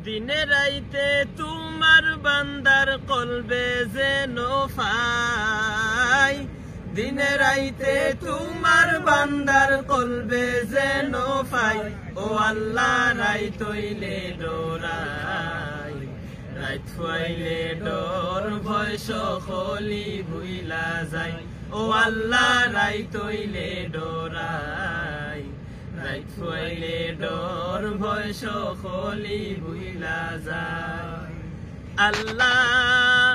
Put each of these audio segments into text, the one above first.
দিনে রাইতে তোমার বান্দার কলবে যেন পাই, দিনে রাইতে তোমার বান্দার কলবে যেন পাই। ও আল্লাহ রাইত হইলে ডরাই, রাইত হইলে ডর ভয় সকলি ভুইলা যায়। ও আল্লাহ রাইত হইলে ডরাই, রাইত হইলে ডর ভয় সকলি ভুইলা যায়। আল্লাহ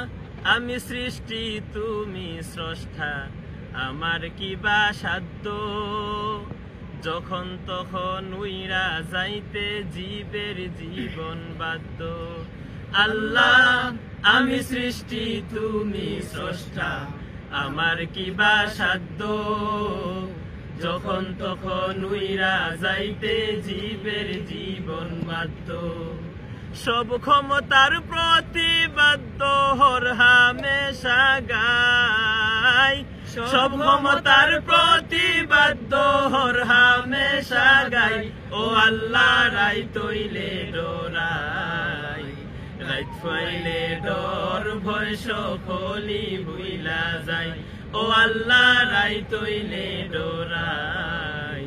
আমি সৃষ্টি তুমি স্রষ্টা, আমার কিবা সাধ্য, যখন তখন উইরা যাইতে জীবের জীবন বাধ্য। আল্লাহ আমি সৃষ্টি তুমি স্রষ্টা, আমার কিবা সাধ্য, যখন তখন উইরা যাইতে জীবের জীবন বাধ্য। সব ক্ষমতার প্রতিবাদ্য হর হামেশা গাই, সব ক্ষমতার প্রতিবাদ্য হর হামেশা গাই। ও আল্লাহ রাইত হইলে ডরাই, রাইত হইলে ডর ভয় সকলি ভুইলা যায়। ও আল্লাহ রাইত হইলে ডরাই,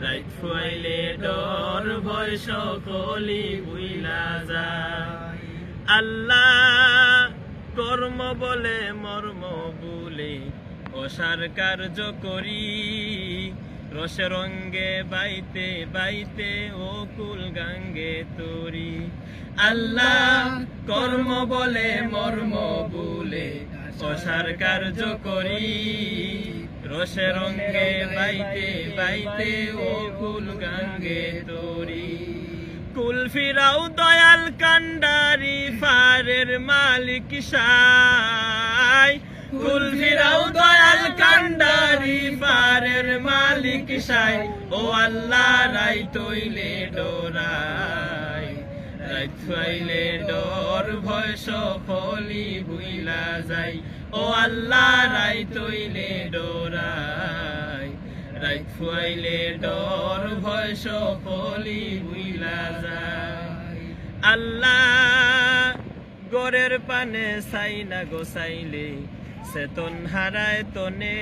রাইত হইলে ডর ভয় সকলি ভুইলা যায়। আল্লাহ কর্ম বলে মর্ম বলে অসার কার্য করি, রসে রঙ্গে বাইতে বাইতে ও কুল গাঙ্গে তরি। আল্লাহ কর্ম বলে মর্ম বলে অসার কার্য করি, রসে রঙ্গে বাইতে বাইতে ও কুল গাঙ্গে তরি। কুল ফিরাও দয়াল কান্ডারি ফারের মালিক সাই, কুল ফিরাও দয়াল কান্ডারি ফারের মালিক সাই। ও আল্লাহ রাইত হইলে ডরাই, রাইত হইলে ডর ভয় সকলি ভুইলা যায়। ও আল্লাহ রাইত হইলে ডরাই, রাইত হইলে ডর ভয় সকলি ভুইলা যায়। আল্লাহ গরের পানে চাই না গোসাইলে চেতন হারায় তনে,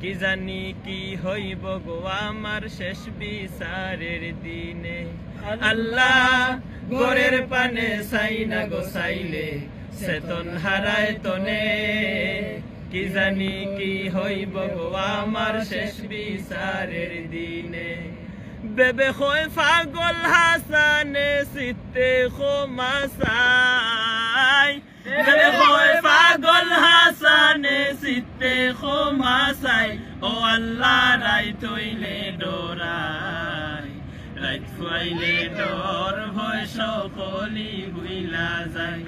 কি জানি কি হইব গো আমার শেষ বিচারের দিনে। আল্লাহ গরের পানে চাই না গোসাইলে চেতন হারায় তনে, কি জানি কি হইব গো আমার শেষ বিচারের দিনে। বেবে হয় পাগল হাসানে চিত্তে ক্ষমা চাই, বেবে হয় পাগল হাসানে চিত্তে ক্ষমা চাই। ও আল্লাহ রাইত হইলে ডরাই, রাইত হইলে ডর ভয় সকলি ভুইলা যায়।